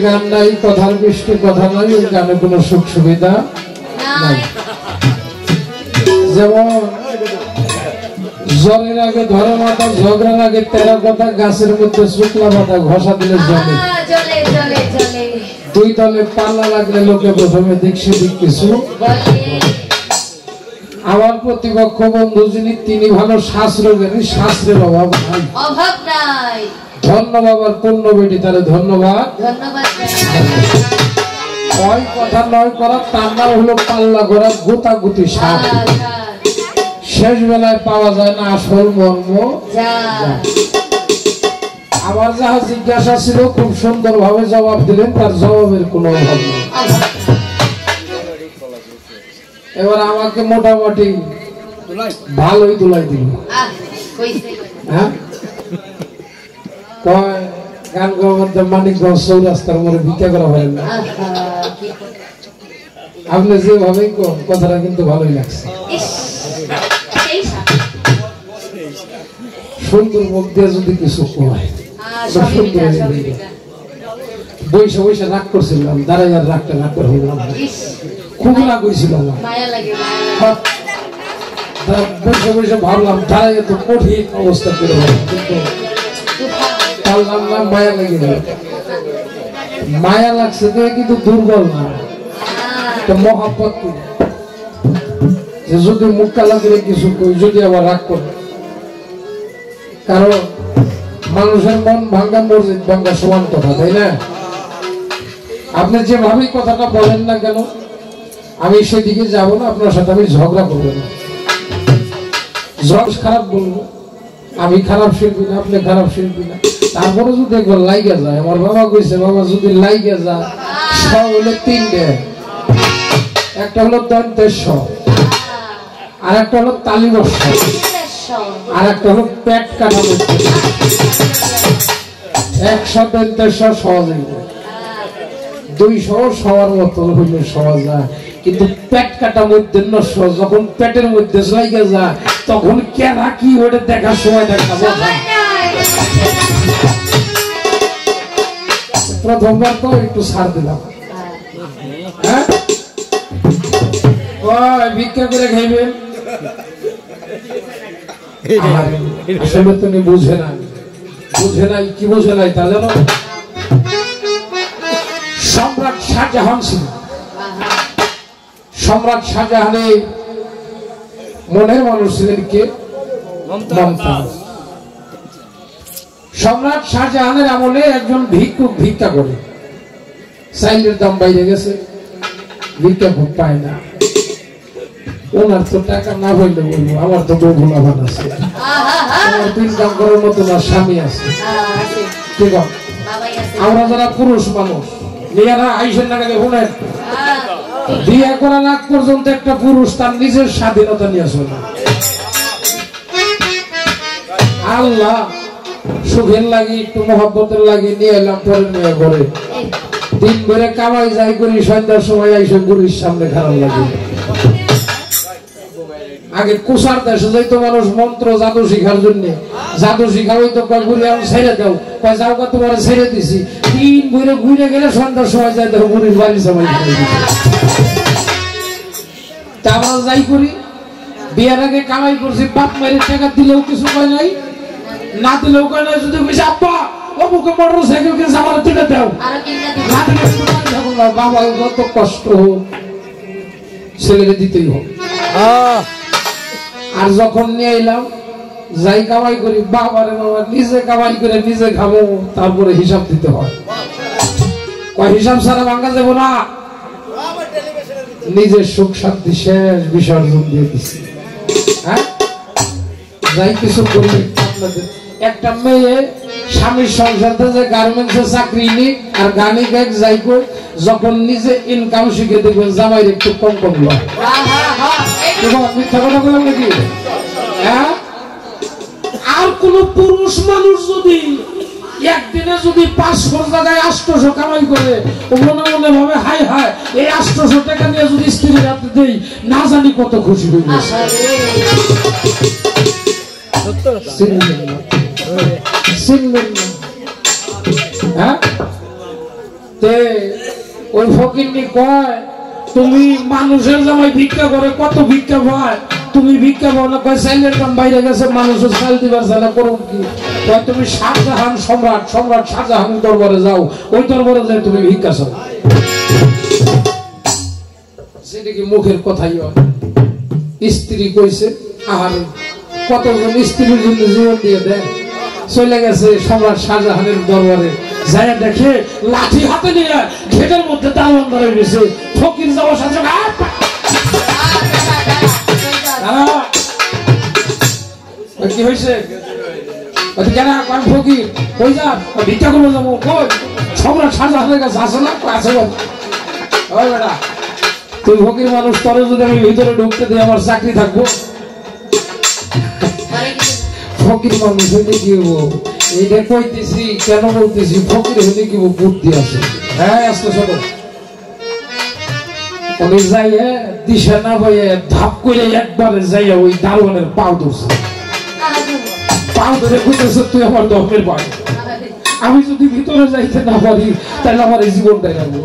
গান নাই, কথার বৃষ্টি কথা নাই, ওই গানে কোনো সুখ সুবিধা নাই। যেমন জলের আগে ধরা মাথা, ঝগড়ার আগে তেরা কথা, গাছের মধ্যে শুকলা পাতা ঘষা দিলে জলে। দুই দলে পাল্লা লাগলে লোকে প্রথমে দিক সেদিক কিছু। আমার প্রতিপক্ষ বন্ধু যিনি, তিনি ভালো শাস্ত্রজ্ঞানী, শাস্ত্রের অভাব নাই। ধন্য বাবার পূর্ণ বেটি, তারে ধন্যবাদ। ওই কথা নয় করা, তার নাম হলো পাল্লা করা, গোতাগুতি সাপ। শেষ বেলায় পাওয়া যায় না আসল মর্ম। আমার যাহা জিজ্ঞাসা ছিল খুব সুন্দর ভাবে জবাব দিলেন, তার জবাবের কোনো অভাব নেই। এবার আমাকে মোটামুটি ভালোই তুলাই দিল। হ্যাঁ, গান গাওয়ার মধ্যে মানিকগঞ্জ চৌরাস্তার মোড়ে ভিক্ষা করা হয় না। আপনি যেভাবেই কথাটা কিন্তু ভালোই লাগছে। সুন্দর মুখ দিয়ে যদি কিছু কয়, বৈশা বৈশা রাগ করছিলাম, দাঁড়াই আর রাগটা না করে হইলাম, খুব রাগ হয়েছিল আমার। বৈশা বৈশা ভাবলাম দাঁড়াই তো কঠিন অবস্থা করে, কিন্তু পারলাম না, মায়া লেগে গেল। মায়া লাগছে কিন্তু দুর্বল না, মহাপত। যদি মুখ কালা করে কিছু কই, যদি আবার রাগ করে, কারণ মানুষের মন ভাঙ্গা মসজিদ ভাঙ্গা সমান কথা, তাই না? আপনি যেভাবেই কথাটা বলেন না কেন, আমি সেদিকে যাব না, আপনার সাথে আমি ঝগড়া করবো না, খারাপ বলবো। আমি খারাপ শিল্পী না, আপনি খারাপ শিল্পী না, তারপরে যদি একবার লাইগা যায়, আমার বাবা কইছে, বাবা যদি লাইগা যায়, স হলো তিনটে, একটা হলো দন্তের স, আর একটা হলো তালিবস, আর একটা হলো পেট কাটা মধ্যে। 100 দন্তের স সহজ হইবে, 200 সবার মতো হইলে সহজ যায়, কিন্তু পেট কাটা মধ্যে নষ্ট, যখন পেটের মধ্যে লাইগা যায়, তখন কেনা কি ওটা দেখার সময় দেখাবো। প্রথমবার তো একটু ছাড় দিলাম। হ্যাঁ, ভিক্ষা করে খাইবেন, আসলে তুমি বুঝে নাই, বুঝে নাই, কি বুঝে নাই তা জানো? সম্রাট শাহজাহান ছিল, সম্রাট শাহজাহানের মনের মানুষ ছিলেন কে? মমতাজ। সম্রাট শাহজাহানের আমলে একজন ভিক্ষুক ভিক্ষা করে, চাইলের দাম বাইরে গেছে, ভিক্ষা খুব পায় না। ওনার তো টাকা না হইলে বলবো, আমার তো বউ ভোলাভান আছে, আমার ইনকাম করার মতো না স্বামী আছে, ঠিক আছে? আমরা যারা পুরুষ মানুষ, মেয়েরা আইসেন না গেলে শুনেন, বিয়ে করার আগ পর্যন্ত একটা পুরুষ তার নিজের স্বাধীনতা নিয়ে চলে। আল্লাহ সুখের লাগে, একটু মহব্বতের লাগে নিয়ে এলাম, পরে মেয়ে করে দিন ভরে কামাই যাই করি, সন্ধ্যার সময় আইসে গুরির সামনে খারাপ লাগে। আগে কুষার দেশে যাইতো মানুষ মন্ত্র জাদু শিখার জন্য, জাদু শিখা হইতো, কয় ঘুরে আমি ছেড়ে দাও, কয় যাও কা তোমার ছেড়ে দিছি, দিন ঘুরে ঘুরে গেলে সন্ধ্যার সময় যাই দেখো গুরির বাড়ি সবাই। তা আমরা যাই করি, বিয়ের আগে কামাই করছি, বাপ মায়ের টাকা দিলেও কিছু কয় নাই, না দিলেও কয় নাই, যদি বেশি আব্বা অমুকে মোটর সাইকেল কিনে আমার তুলে দাও, বাবা যত কষ্ট হোক ছেলেকে দিতেই হোক। আর যখন নিয়ে এলাম, যাই কামাই করি, বাবারে বাবা নিজে কামাই করে নিজে খাবো, তারপরে হিসাব দিতে হয়, হিসাব ছাড়া ভাঙা যাবো না। নিজের সুখ শান্তি শেষ বিসর্জন দিয়ে দিচ্ছি। হ্যাঁ, যাই কিছু করি আপনাদের। একটা মেয়ে স্বামীর সংসারে যে গার্মেন্টসে চাকরি নিক আর গানে গায়ক যাই কর, যখন নিজে ইনকাম শিখে দেখবেন জামাইয়ের একটু কম কম লাগে। মিথ্যা কথা বললাম নাকি? হ্যাঁ, আর কোন পুরুষ মানুষ যদি একদিনে যদি 500 জায়গায় 800 কামাই করে, মনে মনে ভাবে হাই হাই, এই 800 টাকা নিয়ে যদি স্ত্রীর হাতে দেই, না জানি কত খুশি হইবে। তে ওই ফকিরনি কয় তুমি মানুষের জামাই ভিক্ষা করে কত ভিক্ষা পায়, তুমি ভিক্ষা পাও না? কয় চাইলের দাম বাইরে গেছে, মানুষের চাল দিবার চাইলে করুন কি? কয় তুমি শাহজাহান সম্রাট শাহজাহান দরবারে যাও, ওই দরবারে যাই তুমি ভিক্ষা চাও। সেটা কি মুখের কথাই হয়? স্ত্রী কইছে আর কতজন স্ত্রীর জন্য জীবন দিয়ে দেয়। চলে গেছে সম্রাট শাহজাহানের দরবারে, যাই দেখে লাঠি হাতে নিয়ে ঘেটের মধ্যে দালান ধরে গেছে। ফকির যাওয়ার সাথে কি হয়েছে? ফকির কই যা ভিক্ষা করে যাবো। কই সম্রাট শাহজাহানের কাছে আসে না? আছে বেটা, তুই ফকির মানুষ, তোর যদি আমি ভিতরে ঢুকতে দিই আমার চাকরি থাকবো? ফকির মানুষ হইলে কি হবো? এইটা কইতেছি কেন বলতেছি, ফকির হইলে কি বুদ্ধি আছে। হ্যাঁ আসলে ছোট অনেক যাইয়ে দিশা না পাইয়ে ধাপ করে একবারে যাইয়া ওই দারোয়ানের পাও ধরছে। পাও ধরে কইতেছে তুই আমার ধর্মের ভাই, আমি যদি ভিতরে যাইতে না পারি তাহলে আমার এই জীবনটাই রাখবো।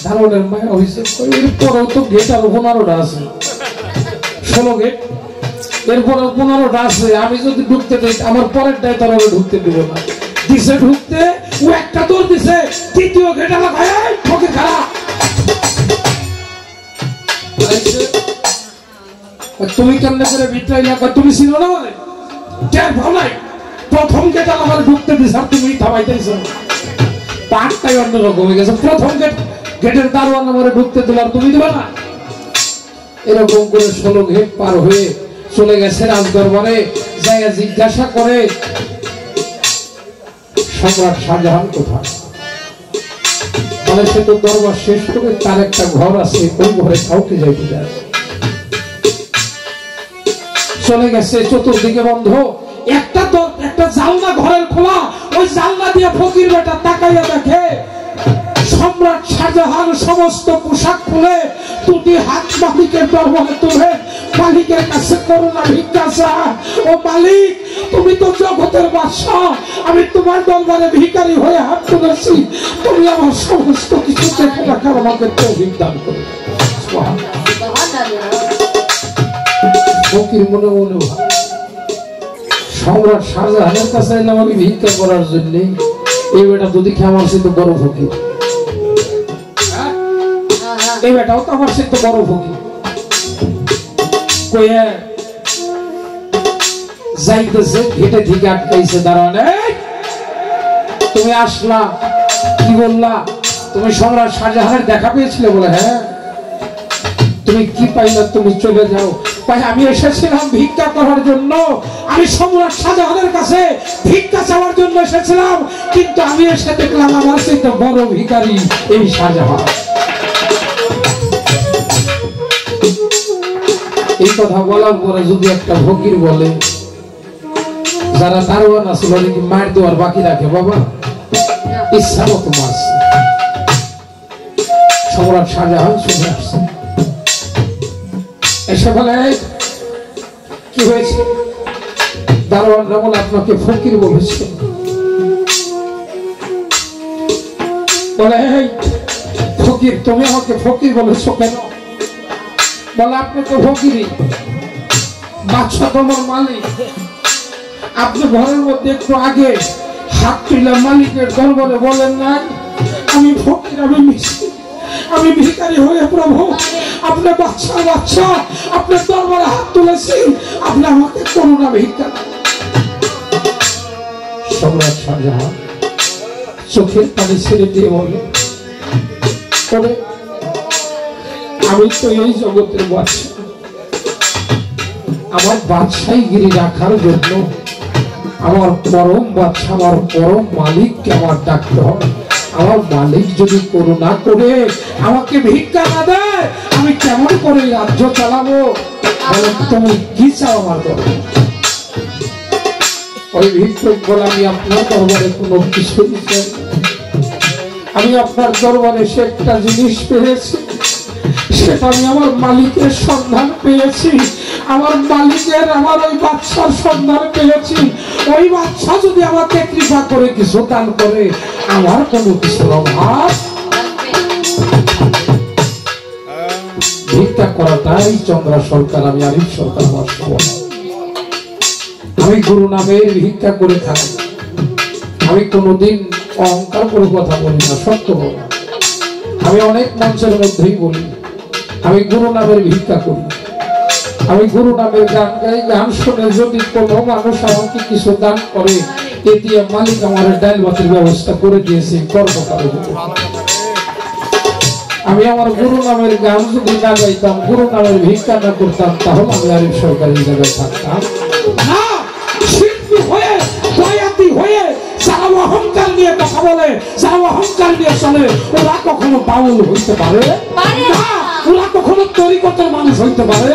দারোয়ানের মায়া হয়েছে। এরপরেও তো গেট আরো 15টা আছে, 16 গেট, এরপরে 15টা আছে। আমি যদি ঢুকতে দিই আমার পরের দায় তার ঢুকতে দিব না। দিছে ঢুকতে, ও একটা দৌড় দিছে, তৃতীয় গেট আমার ভাই ফকির খারাপ। তুমি কেমনে করে ভিতরে এলাকা তুমি ছিল না মানে কেন ভালো নাই? প্রথম গেট আমার ঢুকতে দিস আর তুমি থামাইতেছ, পাঁচটাই অন্যরকম হয়ে গেছে। প্রথম গেটের দারোয়ান আমার ঢুকতে দিল আর তুমি দিবা না? এরকম করে 16 গেট পার হয়ে চলে গেছে রাজ দরবারে। জায়গা জিজ্ঞাসা করে সম্রাট শাহজাহান কোথায়? বলে সে তো দরবার শেষ করে তার একটা ঘর আছে, ওই ঘরে কাউকে যাইতে যায়। চলে গেছে, চতুর্দিকে বন্ধ, একটা জানলা ঘরের খোলা, ওই জানলা দিয়ে ফকির বেটা তাকাইয়া দেখে সম্রাট শাহজাহান সমস্ত পোশাক খুলে দুটি হাত মালিকের দরবারে তুলে মালিকের কাছে করুণা ভিক্ষা চায়। ও মালিক, তুমি তো জগতের বাদশা, আমি তোমার দরবারে ভিখারি হয়ে হাত তুলেছি, তুমি আমার সমস্ত কিছু দেখে রাখার আমাকে তৌফিক দান করো। ফকির মনে মনে সম্রাট শাহজাহানের কাছে এলাম আমি ভিক্ষা করার জন্য, এই বেটা তো দেখে আমার সাথে বড় ফকির, এই বেটাও তো আমার সাথে বড় ফকির। কয়ে যাইতেছে, ঘেটে থেকে আটকাইছে দাঁড়ান। তুমি আসলা, কি বললা? তুমি সম্রাট শাহজাহানের দেখা পেয়েছিলে? বলে হ্যাঁ। তুমি কি পাইলা? তুমি চলে যাও। আমি এসেছিলাম ভিক্ষা করার জন্য, আমি সম্রাট শাহজাহানের কাছে ভিক্ষা চাওয়ার জন্য এসেছিলাম, কিন্তু আমি এসে দেখলাম আমার সাথে বড় ভিখারি এই শাহজাহান। এই কথা বলার পরে যদি একটা ফকির বলে, যারা দারোয়ান আছে বলে কি মার দেওয়ার বাকি রাখে? বাবা ইচ্ছা মতো মারছে। সম্রাট শাহজাহান শুনে আসছে, এসে বলে কি হয়েছে? দারোয়ানরা বলে আপনাকে ফকির বলেছে। বলে ফকির, তুমি আমাকে ফকির বলেছো কেন? বলে আপনি তো ফকিরই, বাদশা তোমার মালিক। আপনি ঘরের মধ্যে একটু আগে হাত তুলে মালিকের দরবারে বলেন না আমি ফকির, আমি মিষ্টি, আমি ভিখারি হয়ে প্রভু আপনার বাদশা আপনার দরবারে হাত তুলেছি, আপনি আমাকে করুণা ভিক্ষা। সম্রাট শাহজাহান চোখের পানি ছেড়ে দিয়ে বলে, আমি তো এই জগতের বাদশা, আমার বাদশাহীগিরি রাখার জন্য আমার পরম বাদশা, আমার পরম মালিককে আমার ডাকতে হবে। আমার মালিক যদি করুণা করে আমাকে ভিক্ষা না দেয়, আমি কেমন করে রাজ্য চালাবো? বলে তুমি কি চাও আমার দরবারে? ওই ভিক্ষুক বলে আমি আপনার দরবারে কোনো কিছু চাই, আমি আপনার দরবারে সে একটা জিনিস পেয়েছি, সেটা আমি আমার মালিকের সন্ধান পেয়েছি। আমার মালিকের আমার ওই বাচ্চার সন্ধান পেয়েছি। ওই বাচ্চা যদি আমাকে কৃপা করে কিছু দান করে, আমার কোনো কিছুর অভাব। ভিক্ষা করাটাই চন্দ্রা সরকার, আমি আরিফ সরকার আমার স্বভাব। আমি গুরু নামের ভিক্ষা করে থাকি। আমি কোনোদিন অহংকার করে কথা বলি না, সত্য বলি। আমি অনেক মঞ্চের মধ্যেই বলি আমি গুরু নামের ভিক্ষা করি। আমি গুরু নামের গান গাই। গান শুনে যদি কোনো মানুষ আমাকে কিছু দান করে, এ দিয়ে মালিক আমার ডাইল ভাতের ব্যবস্থা করে দিয়েছে কর্মকারে। আমি আমার গুরু নামের গান যদি না গাইতাম, গুরু নামের ভিক্ষা না করতাম, তাহলে আমি আরিফ সরকারি জায়গায় থাকতাম না। শিল্পী হয়ে বয়াতি হয়ে যারা অহংকার নিয়ে কথা বলে, যারা অহংকার নিয়ে চলে, ওরা কখনো বাউল হইতে পারে না। ওরা কখনো তরিকতের মানুষ হইতে পারে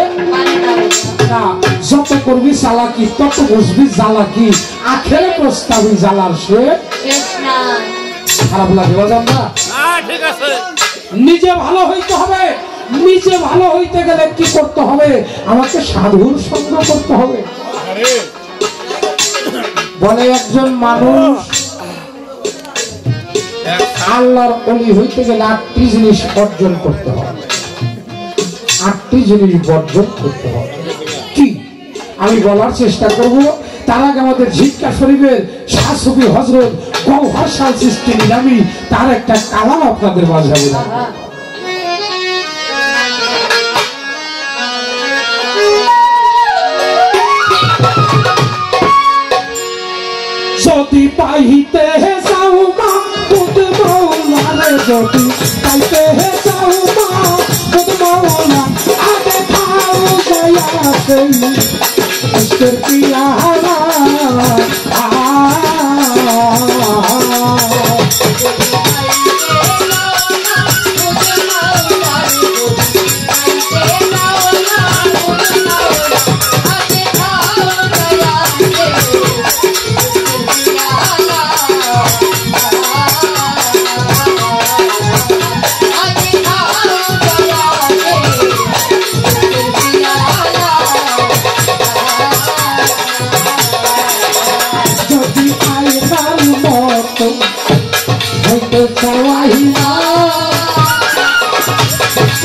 না। যত করবি চালাকি, তত বুঝবি জ্বালাকি। আখের প্রস্তাবি জ্বালার শেষ নাই। খারাপ লাগে বাজান না? ঠিক আছে। নিজে ভালো হইতে হবে। নিজে ভালো হইতে গেলে কি করতে হবে? আমাকে সাধুর সঙ্গ করতে হবে। বলে একজন মানুষ আল্লাহর ওলি হইতে গেলে 8টি জিনিস অর্জন করতে হবে। 8টি জিনিস বর্জন করতে হবে। কি আমি বলার চেষ্টা করব। তার আগে আমাদের ঝিটকা শরীফের শাহ সুফি হযরত গওহর শাহ চিশতি নিলামী তার একটা কালাম আপনাদের মাঝে বলি। যদি পাইতে যাও মা খুদ মৌলারে, যদি পাইতে যাও মা খুদ মৌলা, আগে খাও গয়াতে ইশকের পিয়ালা।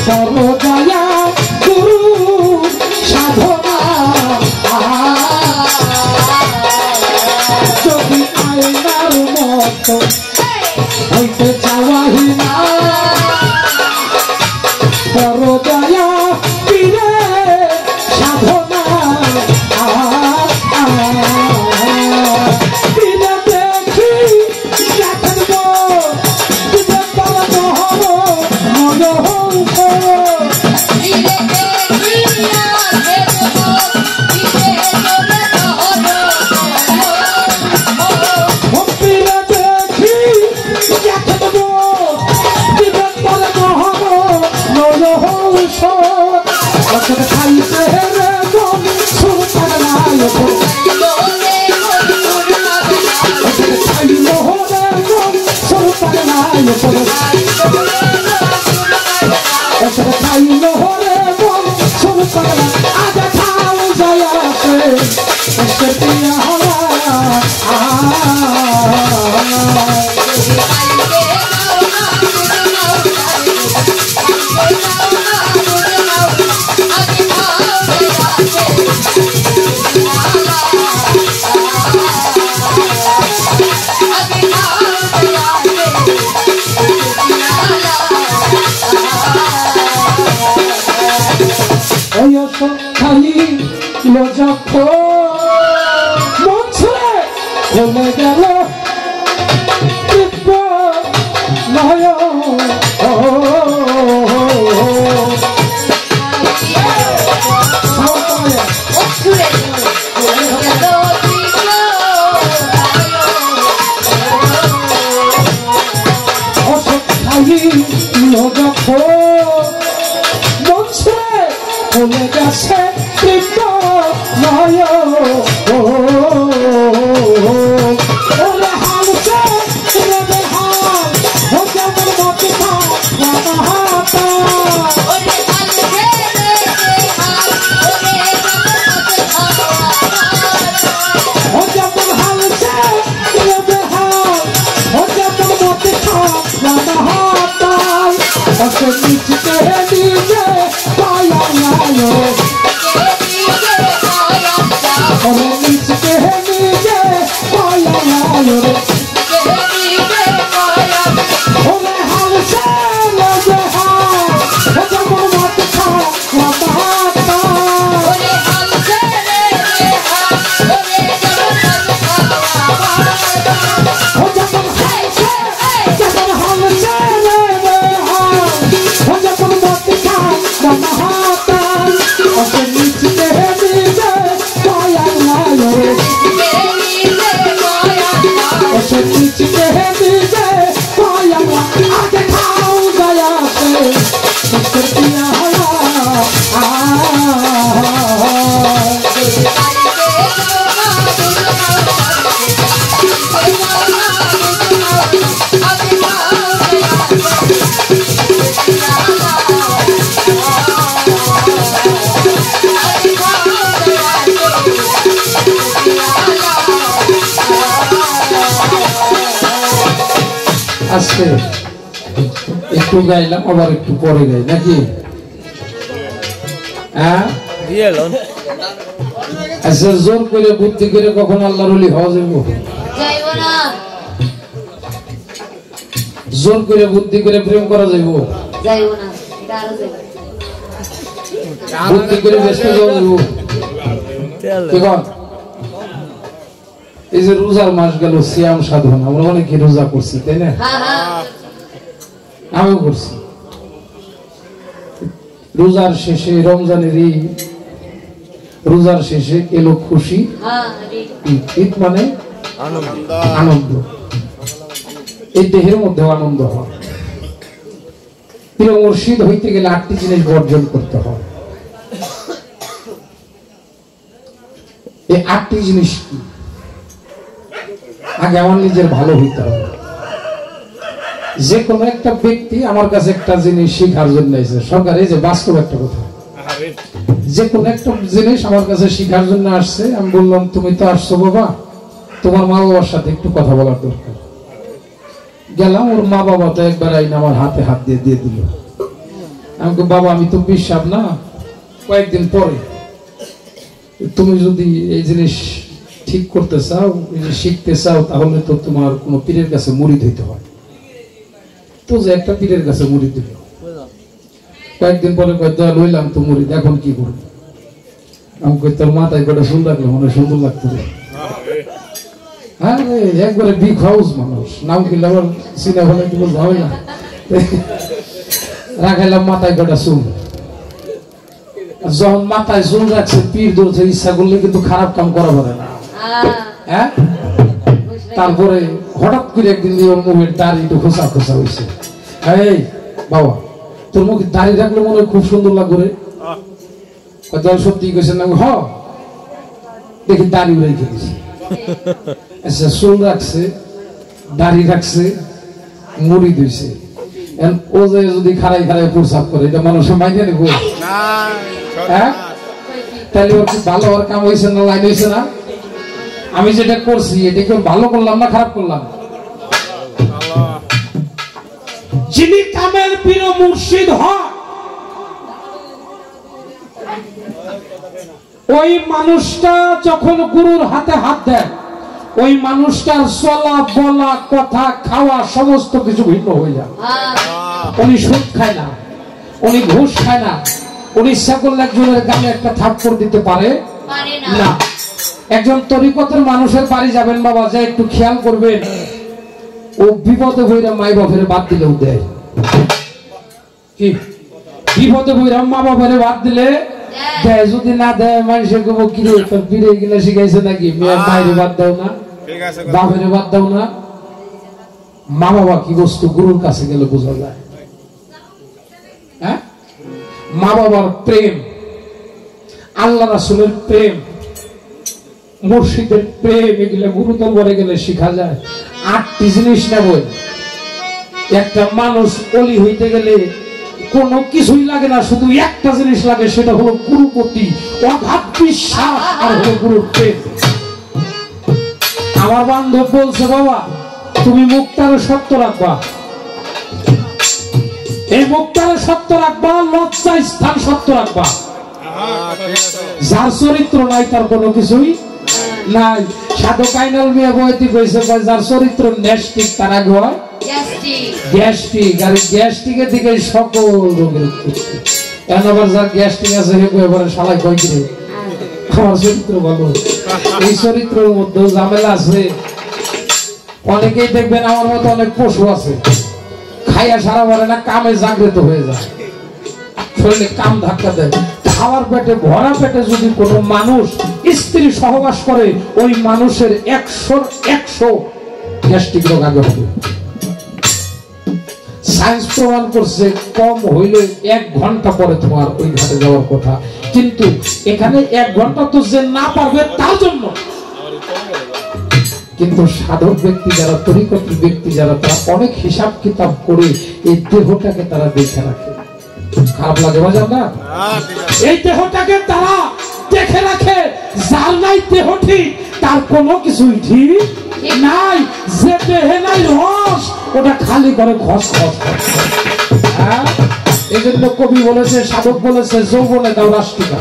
সর্বদয়া গুরু সাধনা, যদি আয়নার মতো হইতে চাওয়াহি না, সর্বদয়া পীরে সাধনা। পীরে দেখি দেখব চলে গেল চলে গেছে ওরে নিচকে নিজে কয়া রে ওরে হাল ছেড়ে দে হাল যেমন মত খাওয়া মাতা ওরে হাল ছেড়ে দে হাল ওরে যেমন মত খাওয়া মাতা ও যেমন হাল ছেড়ে দে হাল ও যেমন মত খাওয়া মাতা ওরে নিচকে নিজে কয়া রে ওরে নিচকে নিজে आगे खाओ गया से पिया আজকে একটু গাইলাম আবার একটু পরে গাই নাকি আচ্ছা জোর করে বুদ্ধি করে কখন আল্লাহর ওলি হওয়া যাবে জোর করে বুদ্ধি করে প্রেম করা যাইব বুদ্ধি করে ব্যস্ত যাওয়া যাইব এই যে রোজার মাস গেল সিয়াম সাধন আমরা অনেকে রোজা করছি তাই না আমিও করছি রোজার শেষে রমজানেরই রোজার শেষে এলো খুশি ঈদ মানে আনন্দ এই দেহের মধ্যে আনন্দ হয় প্রিয় মুর্শিদ হইতে গেলে 8টি জিনিস বর্জন করতে হয় এই 8টি জিনিস কি আগে আমার নিজের ভালো হইতে হবে যে কোনো একটা ব্যক্তি আমার কাছে একটা জিনিস শেখার জন্য এসেছে সরকার এই যে বাস্তব একটা কথা যে কোনো একটা জিনিস আমার কাছে শেখার জন্য আসছে আমি বললাম তুমি তো আসছো বাবা তোমার মা বাবার সাথে একটু কথা বলার দরকার গেলাম ওর মা বাবা তো একবার আইন আমার হাতে হাত দিয়ে দিয়ে দিল আমি বাবা আমি তো বিশ্বাস না কয়েকদিন পরে তুমি যদি এই জিনিস ঠিক করতে চাও শিখতে চাও তাহলে তো তোমার কোনো পীরের কাছে মুরিদ হইতে হয় তো যে একটা পীরের কাছে মুরিদ দিল কয়েকদিন পরে দয়া লইলাম তো মুরিদ এখন কি করবো আমি কই তোর মাথায় কটা ফুল রাখলে মনে সুন্দর লাগতো হ্যাঁ একবারে বিগ হাউস মানুষ নাম কিনলে আবার চিনা ফেলে কি বলতে হবে না রাখাইলাম মাথায় কটা চুল যখন মাথায় চুল রাখছে পীর ধরছে ইচ্ছা করলে কিন্তু খারাপ কাম করা পারে না হ্যাঁ তারপরে হঠাৎ করে একদিন ওর মুখের দাড়ি একটু খোসা খোসা হয়েছে এই বাবা তোর মুখে দাড়ি রাখলে মনে হয় খুব সুন্দর লাগবে সত্যি কেছেন না হ দেখি দাড়ি রেখে দিছে আচ্ছা চুল রাখছে দাড়ি রাখছে মুড়ি দিয়েছে ও যে যদি খাড়াই খাড়াই প্রসাব করে এটা মানুষের মাইনে নেব হ্যাঁ তাহলে ওর কি ভালো হওয়ার কাম হয়েছে না লাইন হয়েছে না আমি যেটা করছি এটা কি ভালো করলাম না খারাপ করলাম যিনি কামের পীর মুর্শিদ হয় ওই মানুষটা যখন গুরুর হাতে হাত দেয় ওই মানুষটার চলা বলা কথা খাওয়া সমস্ত কিছু ভিন্ন হয়ে যায় উনি সুদ খায় না উনি ঘুষ খায় না উনি ইচ্ছা করলে একজনের গালে একটা থাপ্পড় দিতে পারে না একজন তরিকতের মানুষের বাড়ি যাবেন বাবা যা একটু খেয়াল করবেন ও বিপদে বইরা মাই বাপের বাদ দিলেও দেয় কি বিপদে বইরা মা বাপের বাদ দিলে দেয় যদি না দেয় মানুষের কেবল কি রে তোর পীরে গিলা শিখাইছে নাকি মায়ের বাদ দাও না বাপের বাদ দাও না মা বাবা কি বস্তু গুরুর কাছে গেলে বোঝা যায় হ্যাঁ মা বাবার প্রেম আল্লাহ রাসূলের প্রেম মুর্শিদের প্রেম এগুলো গুরু দরবারে গেলে শেখা যায় 8টি জিনিস নেব একটা মানুষ ওলি হইতে গেলে কোনো কিছুই লাগে না শুধু একটা জিনিস লাগে সেটা হলো গুরু প্রতি অগাধ বিশ্বাস আর হলো গুরুর প্রেম আমার বান্ধব বলছে বাবা তুমি মুখটারে সত্য রাখবা এই মুখটারে সত্য রাখবা লজ্জা স্থান সত্য রাখবা যার চরিত্র নাই তার কোনো কিছুই নাই সাধক আইনাল মিয়া বইতে কইছে যার চরিত্র ন্যাস্টিক তার আগে হয় গ্যাস্ট্রিক, আর গ্যাস্ট্রিকের দিকে সকল রোগের উৎপত্তি। এখন আবার যার গ্যাস্ট্রিক আছে এবারে শালাই কয় কিরে আমার চরিত্র ভালো। এই চরিত্রের মধ্যে ঝামেলা আছে। অনেকেই দেখবেন আমার মতো অনেক পশু আছে, খাইয়া সারা পারে না, কামে জাগ্রত হয়ে যায়, শরীরে কাম ধাক্কা দেয়। খাওয়ার পেটে ভরা পেটে যদি কোনো মানুষ স্ত্রী সহবাস করে ওই মানুষের 100 গ্যাস্ট্রিক রোগ আগে হবে। সায়েন্স প্রমাণ করছে কম হইলে 1 ঘন্টা পরে তোমার ওই ঘাটে যাওয়ার কথা, কিন্তু এখানে 1 ঘন্টা তো যে না পারবে তার জন্য। কিন্তু সাধক ব্যক্তি যারা, তরিকতি ব্যক্তি যারা, তারা অনেক হিসাব কিতাব করে এই দেহটাকে তারা দেখে রাখে। খারাপ লাগে বাজার না? এই দেহটাকে তারা দেখে রাখে। যার নাই দেহ ঠিক তার কোনো কিছুই ঠিক নাই। যে দেহে নাই রস ওটা খালি করে খস খস খস। এই জন্য কবি বলেছে, সাধক বলেছে, যৌবনে দাও রাষ্ট্রিকা,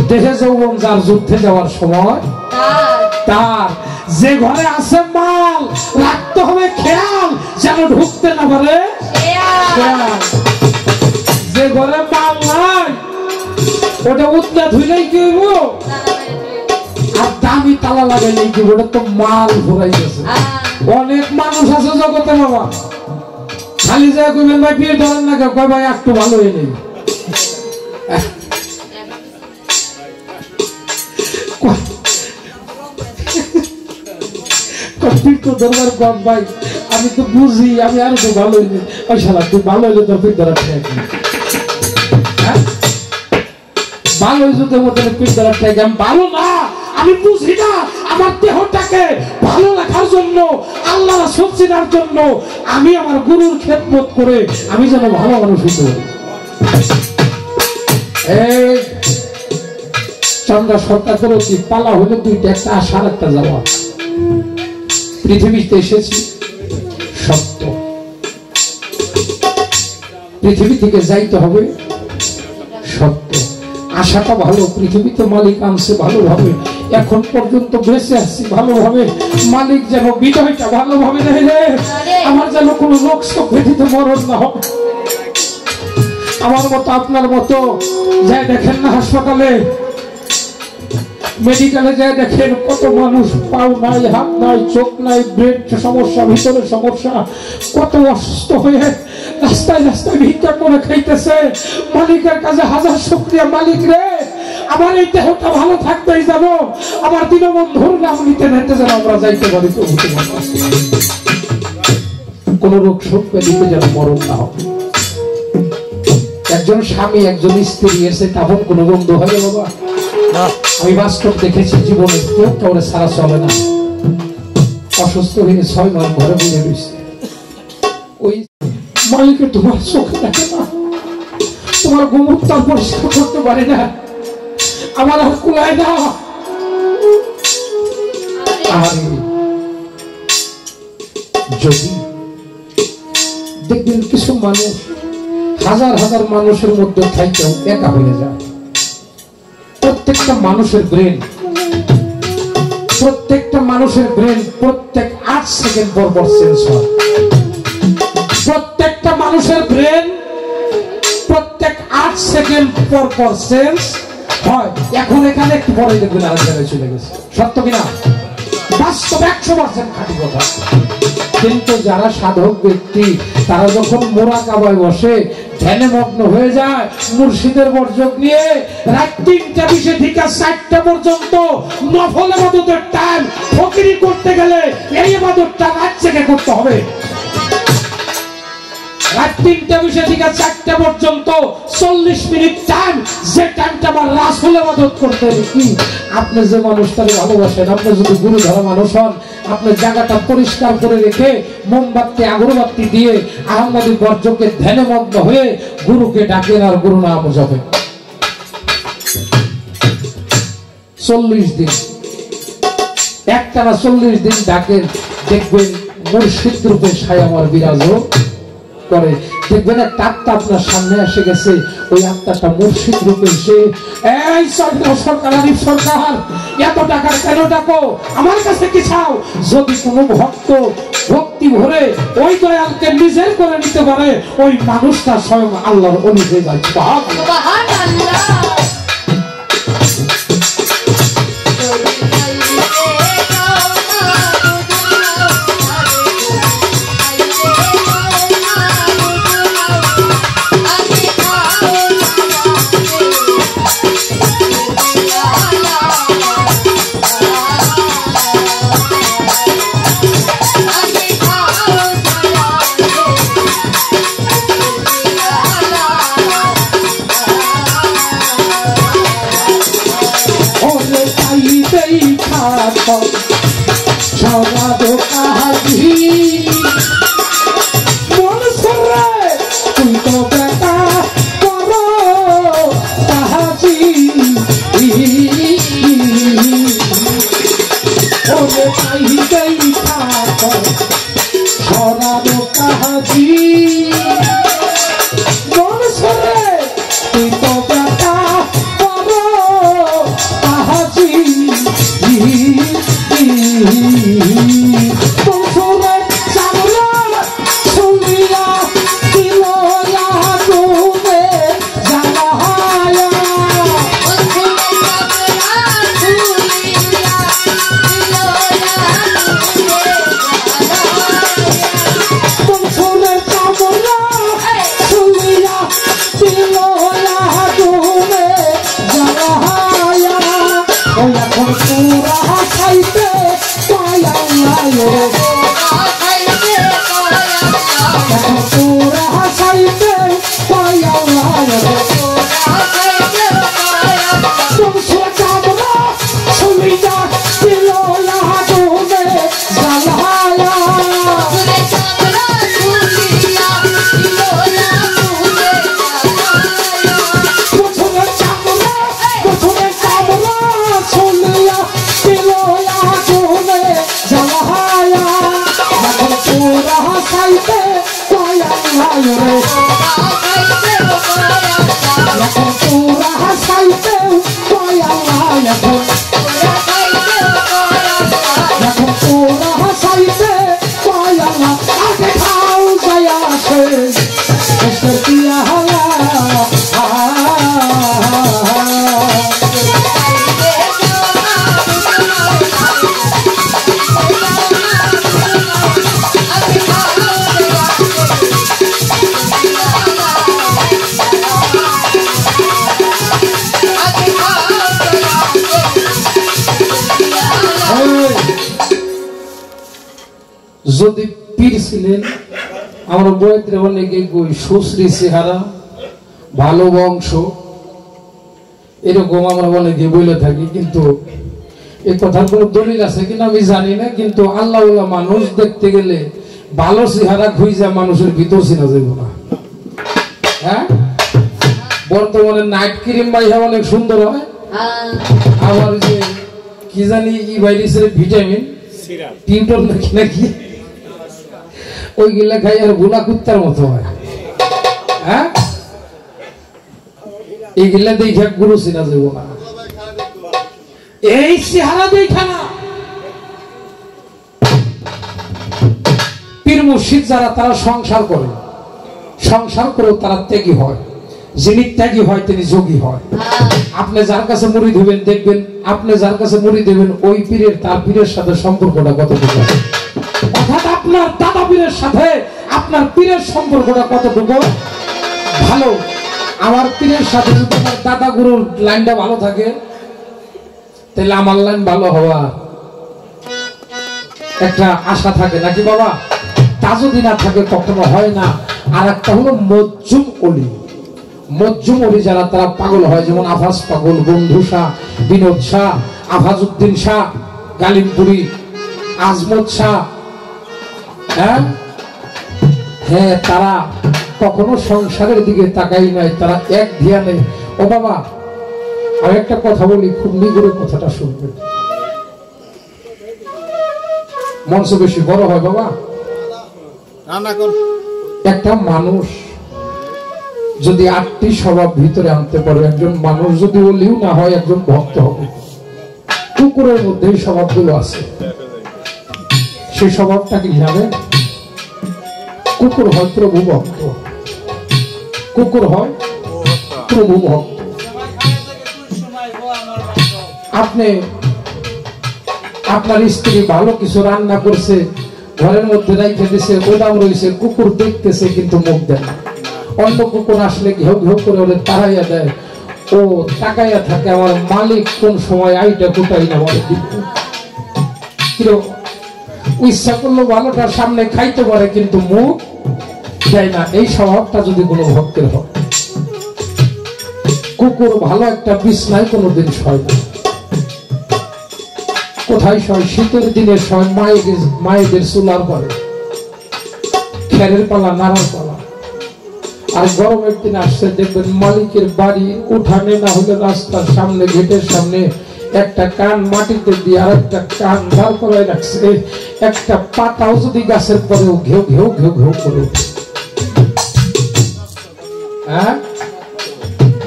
দেহে যৌবন যার যুদ্ধে যাওয়ার সময় তার। যে ঘরে আছে মাল রাখতে হবে খেয়াল যেন ঢুকতে না পারে। যে ঘরে মাল নাই ওটা উতলা ধুইলেই কি হইব, আর দামি তালা লাগাইলেই কি, ওটা তো মাল ঘুরাই গেছে। অনেক মানুষ আছে জগতে বাবা, খালি যায় কইবেন ভাই বিয়ে ধরেন না, কয় ভাই একটু ভালো হয়ে নেই। ভাই আমি তো বুঝি, আমি আর তো ভালো হইনি, ওই শালা তুই ভালো হইলে তোর পিঠ ধরা ঠিক ভালো হয়েছে তোর মধ্যে পিঠ ধরা ঠিক। আমি ভালো না, আমি বুঝি না, আমার দেহটাকে ভালো রাখার জন্য, আল্লাহ সবজিনার জন্য আমি আমার গুরুর খেদমত করে আমি যেন ভালো মানুষ হইতে পারি। এই চন্দ্রা সরকার করে পালা হইলে দুইটা, একটা আসার একটা যাওয়া। পৃথিবীতে এসেছি সত্য, পৃথিবী থেকে যাইতে হবে সত্য। আশাটা ভালো, পৃথিবীতে মালিক আনছে ভালোভাবে, এখন পর্যন্ত বেঁচে আসছি ভালোভাবে। মালিক যেন বিদায়টা ভালোভাবে নেয়, আমার যেন কোনো রোগ শোক ব্যাধিতে মরণ না হয়। আমার মতো আপনার মতো যাই দেখেন না হাসপাতালে, মেডিকেলে যায় দেখেন কত মানুষ পাও নাই, হাত নাই, চোখ নাই, ব্রেন সমস্যা, ভিতরে সমস্যা, কত অসুস্থ হয়ে রাস্তায় রাস্তায় ভিক্ষা করে খাইতেছে। মালিকের কাছে হাজার শুকরিয়া, মালিক রে আমার এই দেহটা ভালো থাকতেই যাবো, আমার দীনবন্ধুর নাম নিতে নিতে যেন আমরা যাইতে পারি। তো কোন রোগ শোক ব্যাধিতে যেন মরণ না হবে। একজন স্বামী একজন স্ত্রী এসে তেমন কোন বন্ধু হয় বাবা, আমি বাস্তব দেখেছি জীবনে কেউ কাউরে সারা চলে না। অসুস্থ হয়ে 6 মাস ঘরে বসে রয়েছে, ওই মালিকের তোমার চোখে দেখে না, তোমার গোমূত্র পরিষ্কার করতে পারে না, আমার আর কুলায় না। যদি দেখবেন কিছু মানুষ হাজার হাজার মানুষের মধ্যে থাকতেও একা হয়ে যায়। প্রত্যেকটা মানুষের ব্রেন প্রত্যেক 8 সেকেন্ড পর পর চেঞ্জ হয়। প্রত্যেকটা মানুষের ব্রেন প্রত্যেক 8 সেকেন্ড পর পর চেঞ্জ হয়। এখন এখানে একটু পরে দেখবেন আরেক জায়গায় চলে গেছে। সত্য কিনা? বাস্তব 100% খাঁটি কথা। কিন্তু যারা সাধক ব্যক্তি তারা যখন মোরাকাবায় বসে ধ্যানে মগ্ন হয়ে যায়, মুর্শিদের বর্জক নিয়ে রাত 3টা 20 থেকে 4টা পর্যন্ত নফল ইবাদতের টাইম, ফকিরি করতে গেলে এই ইবাদতটা রাত জেগে করতে হবে। রাত 3টা 20 থেকে 4টা পর্যন্ত 40 মিনিট টাইম, যে টাইমটা আমার রাসূল ইবাদত করতে। কি আপনি যে মানুষটাকে ভালোবাসেন, আপনি যদি গুরু ধরা মানুষ হন, আপনি জায়গাটা পরিষ্কার করে রেখে মোমবাতি আগরবাতি দিয়ে আহমদী বর্জকে ধ্যানে মগ্ন হয়ে গুরুকে ডাকেন আর গুরু নাম জপেন। 40 দিন একটানা 40 দিন ডাকেন, দেখবেন মুর্শিদ রূপে ছায়া আমার বিরাজ করে। দেখবেন একটা আত্মা আপনার সামনে এসে গেছে, ওই আত্মাটা মুর্শিদ রূপে এসে, এই সরকার আরিফ সরকার, এত টাকা কেন ডাকো, আমার কাছে কি চাও? যদি কোনো ভক্ত ভক্তি ভরে ওই দয়ালকে নিজের করে নিতে পারে, ওই মানুষটা স্বয়ং আল্লাহর ওলি হয়ে যায়। সুবহানাল্লাহ। যদি পীর ছিলেন, আমরা বইতে অনেকে কই সুশ্রী চেহারা, ভালো বংশ, এরকম আমরা অনেকে বলে থাকি, কিন্তু এই কথার কোনো দলিল আছে কিনা আমি জানি না। কিন্তু আল্লাহ মানুষ দেখতে গেলে ভালো চেহারা খুঁজে মানুষের ভিতর চেনা যাবে না। হ্যাঁ, বর্তমানে নাইট ক্রিম বাইহা অনেক সুন্দর হয়, আবার যে কি জানি ই ভাইরাসের ভিটামিন টিউটর নাকি নাকি ওইগুলা খাই আর গুলা কুত্তার মতো হয়। হ্যাঁ, এইগুলা দেখে গুরু চিনা যাব না, এই চেহারা দেখা না। পীর মুর্শিদ যারা তারা সংসার করে, সংসার করেও তারা ত্যাগী হয়। যিনি ত্যাগী হয় তিনি যোগী হয়। আপনি যার কাছে মুড়ি দেবেন, দেখবেন আপনি যার কাছে মুড়ি দেবেন ওই পীরের তার পীরের সাথে সম্পর্কটা কতটুকু, অর্থাৎ আপনার দাদা পীরের সাথে আপনার পীরের সম্পর্কটা কতটুকু ভালো। আমার পীরের সাথে যদি আমার দাদা গুরুর লাইনটা ভালো থাকে, তাহলে আমার লাইন ভালো হওয়ার একটা আশা থাকে নাকি বাবা? তা যদি না থাকে কখনো হয় না। আর একটা হলো মজ্জুম অলি। মজ্জুম অলি যারা তারা পাগল হয়, যেমন আফাজ পাগল, বন্ধু শাহ, বিনোদ শাহ, আফাজউদ্দিন শাহ, গালিমপুরি, আজমত শাহ। হ্যাঁ হ্যাঁ, তারা কখনো সংসারের দিকে তাকাই নাই, তারা এক ধ্যানে। ও বাবা, আর একটা কথা বলি, খুব নিগুড়ে কথাটা শুনবেন, মঞ্চ বেশি বড় হয় বাবা। একটা মানুষ যদি 8টি স্বভাব ভিতরে আনতে পারো, একজন মানুষ যদি ওলিও না হয়, একজন ভক্ত হবে। কুকুরের মধ্যে এই স্বভাবগুলো আছে। সেই স্বভাবটা কি জানেন? কুকুর হয় প্রভু ভক্ত, কুকুর হয় প্রভু ভক্ত। আপনি আপনার স্ত্রী ভালো কিছু রান্না করছে, ঘরের মধ্যে রাইখে দিছে, গোদাম রয়েছে, কুকুর দেখতেছে কিন্তু মুখ দেয় না। অন্য কুকুর আসলে ঘেউ ঘেউ করে ওদের তাড়াইয়া দেয়, ও তাকাইয়া থাকে আমার মালিক কোন সময় আইটা কুটাই না বলে দিব। ইচ্ছা করলো ভালোটার সামনে খাইতে পারে কিন্তু মুখ দেয় না। এই স্বভাবটা যদি কোনো ভক্তের হয়। কুকুর ভালো একটা বিছনায় কোনোদিন শয় না। কোথায় শয়? শীতের দিনে শয় মায়েদের চুলার পরে, খেরের পালা, নাড়ার পালা। আর গরমের দিন আসছে দেখবেন মালিকের বাড়ি উঠানে না হলে রাস্তার সামনে, গেটের সামনে একটা কান মাটিতে দিয়ে আর একটা কান দাঁড় করায় রাখছে। একটা পাতাও যদি গাছের পরেও ঘেউ ঘেউ ঘেউ ঘেউ করে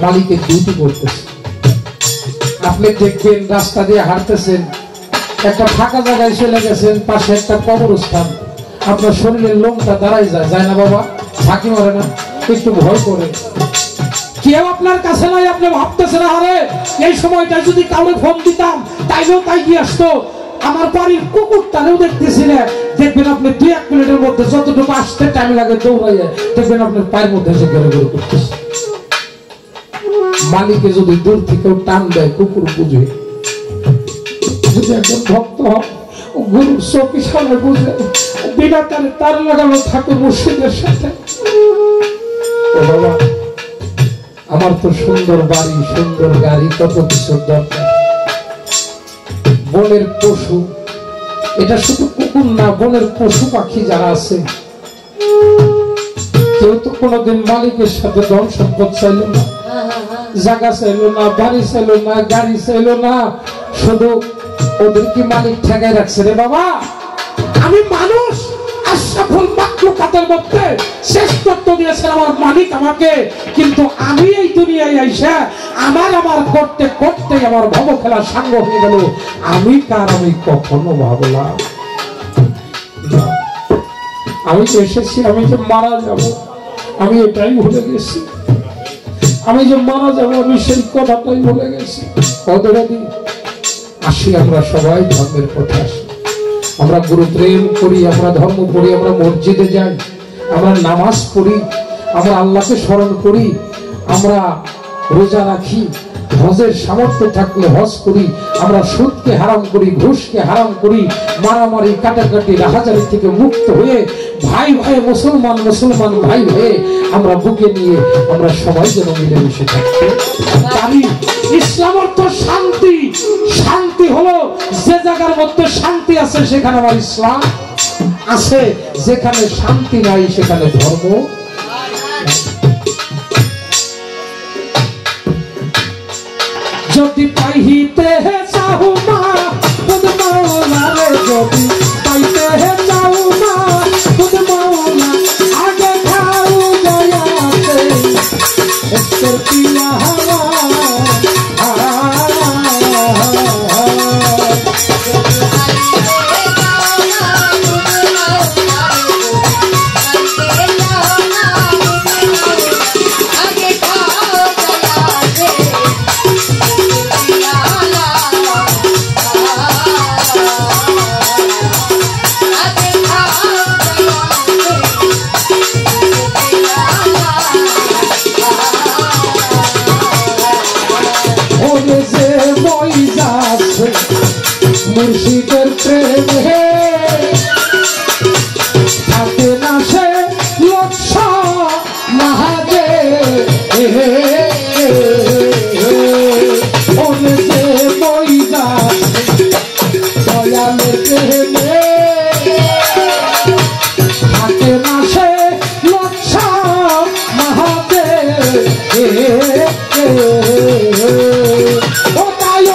মালিকের ডিউটি করতেছে। আপনি দেখবেন রাস্তা দিয়ে হাঁটতেছেন, একটা ফাঁকা জায়গায় চলে গেছেন, পাশে একটা কবরস্থান, আপনার শরীরের লোমটা দাঁড়াই যায় না বাবা? ঝাঁকি মারে না? একটু ভয় করে। কেউ আপনার কাছে নাই, আপনি ভাবতেছেন আরে এই সময়টা যদি কাউকে ফোন দিতাম তাইলেও তাই কি আসতো। আমার বাড়ির কুকুরটারেও দেখতেছি না, দেখবেন আপনি 2-1 মিনিটের মধ্যে যতটুকু আসতে টাইম লাগে দৌড়াইয়া দেখবেন আপনার পায়ের মধ্যে এসে গেড়ে গেড়ে করতেছে। মালিকে যদি দূর থেকেও টান দেয়, কুকুর বুঝে। যদি একজন ভক্ত হয়, গুরুর চোখের সামনে বুঝে, বিনা তারে তার লাগানো থাকে মুর্শিদের সাথে। ও বাবা, আমার তো সুন্দর বাড়ি, সুন্দর গাড়ি, কত কিছু দরকার। বনের পশু, এটা শুধু কুকুর না, বনের পশু পাখি যারা আছে, কেউ তো কোনোদিন মালিকের সাথে ধন সম্পদ চাইল না, জায়গা চাইলো না, বাড়ি চাইলো না, গাড়ি চাইলো না, শুধু ওদের কি মালিক ঠেকায় রাখছে রে বাবা। আমি মানুষ, আশরাফুল মাখলুকাতের মধ্যে শ্রেষ্ঠত্ব দিয়েছেন আমার মালিক আমাকে, কিন্তু আমি এই দুনিয়ায় আইসা আমার করতে করতে আমার ভব খেলা সাঙ্গ হয়ে গেল। আমি কার? আমি কখনো ভাবলাম আমি যে এসেছি, আমি যে মারা যাব, আমি এটাই ভুলে গেছি। আমি যে মারা যাব, আমি সেই কথাটাই ভুলে গেছি। অদরাদি আসি, আমরা সবাই ধর্মের পথে আসি, আমরা গুরু প্রেম করি, আমরা ধর্ম পড়ি, আমরা মসজিদে যাই, আমরা নামাজ পড়ি, আমরা আল্লাহকে স্মরণ করি, আমরা রোজা রাখি, হজের সামর্থ্য থাকলে হজ করি, আমরা সুদকে হারাম করি, ঘুষকে হারাম করি, মারামারি কাটাকাটি রাহাজারি থেকে মুক্ত হয়ে ভাই ভাই মুসলমান মুসলমান ভাই হয়ে আমরা বুকে নিয়ে আমরা সবাই যেন মিলেমিশে থাকতে পারি। ইসলাম অর্থ শান্তি। শান্তি হলো যে জায়গার মধ্যে শান্তি আছে সেখানে আমার ইসলাম আছে, যেখানে শান্তি নাই সেখানে ধর্ম। যদি পাইতে চাও মা খুদ মাওলারে, যদি পাইতে চাও মা খুদ মাওলা, আগে খাও দয়াতে একটু পিয়া হাওয়া। মুর্শিদের প্রেমে থাকে না সে লক্ষ মহাজে, ওনে যে বইদা দয়ালের প্রেমে থাকে না সে লক্ষ মহাজে। ও তাই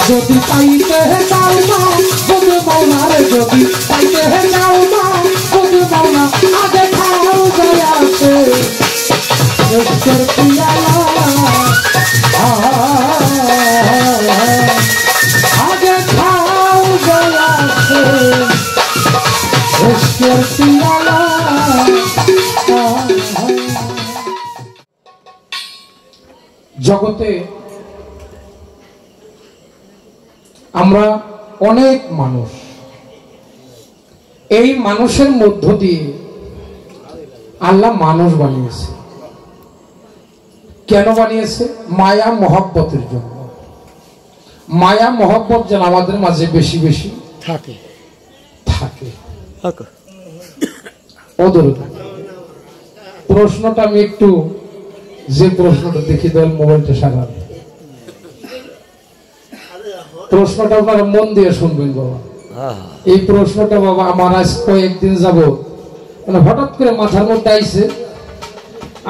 যদি পাইতে চাও না বুঝবো না রে, যদি পাইতে চাও না বুঝবো না, আগে খাও যায় আছে পিয়ালা, আগে খাও যায় আছে পিয়ালা। জগতে আমরা অনেক মানুষ, এই মানুষের মধ্য দিয়ে আল্লাহ মানুষ বানিয়েছে। কেন বানিয়েছে? মায়া মহব্বতের জন্য। মায়া মহব্বত যেন আমাদের মাঝে বেশি বেশি থাকে থাকে ওদের প্রশ্নটা আমি একটু, যে প্রশ্নটা দেখি দেন মোবাইলটা সারা, প্রশ্নটা আপনারা মন দিয়ে শুনবেন বাবা। এই প্রশ্নটা বাবা আমার আজ কয়েকদিন যাব মানে হঠাৎ করে মাথার মধ্যে আইছে,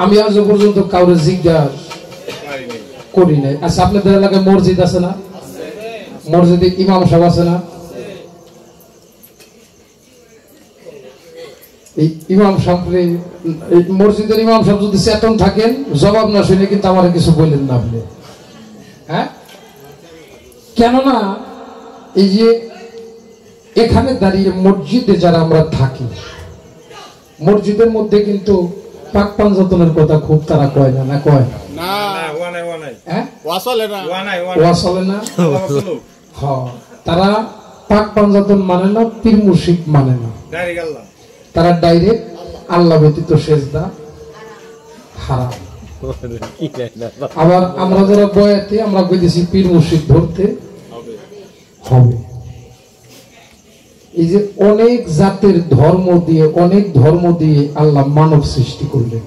আমি আজ পর্যন্ত কাউরে জিজ্ঞাসা করি নাই। আচ্ছা, আপনাদের এলাকায় মসজিদ আছে না? মসজিদে ইমাম সাহেব আছে না? এই ইমাম সাহেব, মসজিদের ইমাম সাহেব যদি চেতন থাকেন, জবাব না শুনে কিন্তু আমার কিছু বললেন না আপনি। হ্যাঁ, কেননা এই যে এখানে দাঁড়িয়ে মসজিদে যারা আমরা থাকি, মসজিদের মধ্যে কিন্তু পাক পাঞ্জাতনের কথা খুব তারা কয় না, না কয় না? তারা পাক পাঞ্জাতন মানে না, পীর মুর্শিদ মানে না, তারা ডাইরেক্ট আল্লাহ ব্যতীত সেজদা হারাম। আবার আমরা যারা বয়াতে আমরা কইতেছি পীর মুর্শিদ ধরতে হবে। এই যে অনেক জাতের ধর্ম দিয়ে, অনেক ধর্ম দিয়ে আল্লাহ মানব সৃষ্টি করলেন।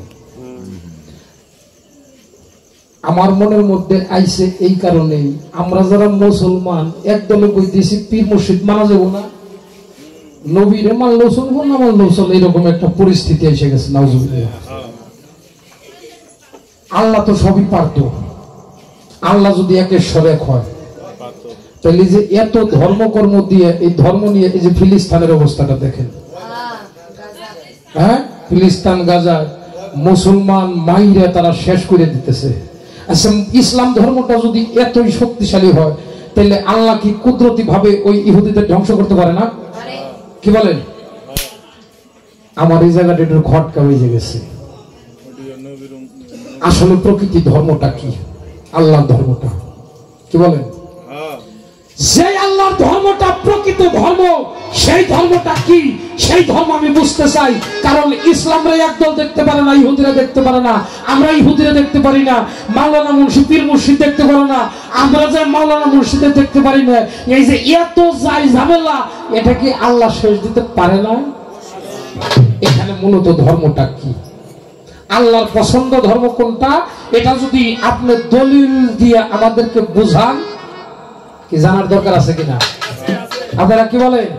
আমার মনের মধ্যে আইছে এই কারণেই, আমরা যারা মুসলমান একদলে কইতেছি পীর মুর্শিদ মানা যাবো না, নবীরে মানলেও চলবো না মানলেও চলবে, এরকম একটা পরিস্থিতি এসে গেছে। নাউজুবিল্লাহ। আল্লাহ তো সবই পারত। আল্লাহ যদি একেশ্বর এক হয়, তাহলে যে এত ধর্মকর্ম দিয়ে, এই ধর্ম নিয়ে এই যে ফিলিস্তিনের অবস্থাটা দেখেন। হ্যাঁ, ফিলিস্তিন গাজা মুসলমান মাইরা তারা শেষ করে দিতেছে। আচ্ছা, ইসলাম ধর্মটা যদি এতই শক্তিশালী হয়, তাহলে আল্লাহ কি কুদরতি ভাবে ওই ইহুদিদের ধ্বংস করতে পারে না? কি বলেন? আমার এই জায়গাটা একটু খটকা হয়ে গেছে। আসলে প্রকৃতি ধর্মটা কি, আল্লাহর ধর্মটা কি বলেন? যে আল্লাহর ধর্মটা প্রকৃত ধর্ম, সেই ধর্মটা কি, সেই ধর্ম আমি বুঝতে চাই। কারণ ইসলামরা একদল দেখতে পারে না, ইহুদিরা দেখতে পারে না, আমরা ইহুদিরা দেখতে পারি না, মাওলানা মুর্শিদ পীর মুর্শিদ দেখতে পারে না, আমরা যে মাওলানা মুর্শিদে দেখতে পারি না। এই যে এত যাই ঝামেলা, এটা কি আল্লাহ শেষ দিতে পারে না? এখানে মূলত ধর্মটা কি, আল্লাহর পছন্দ ধর্ম কোনটা, এটা যদি আপনি দলিল দিয়ে আমাদেরকে বুঝান, কি জানার দরকার আছে কিনা? আপনারা কি বলেন?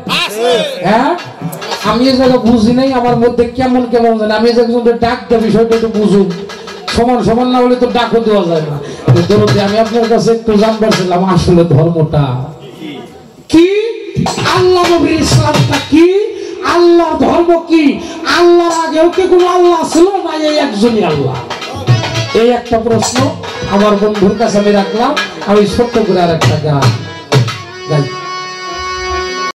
হ্যাঁ, আমি এই জায়গা বুঝি নাই, আমার মধ্যে কেমন কেমন জানে, আমি ডাক দেওয়া বিষয়টা একটু বুঝুন। সমান সমান না হলে তো ডাকও দেওয়া যায় না। আমি আপনার কাছে একটু জানবার ছিলাম আসলে ধর্মটা কি, আল্লাহ নবীর ইসলামটা কি, আল্লাহর ধর্ম কি, আল্লাহর আগেও কি কোনো আল্লাহ ছিল না এই একজনই আল্লাহ? এই একটা প্রশ্ন আমার বন্ধুর কাছে আমি রাখলাম। আমি ছোট্ট করে আর একটা গান গাই।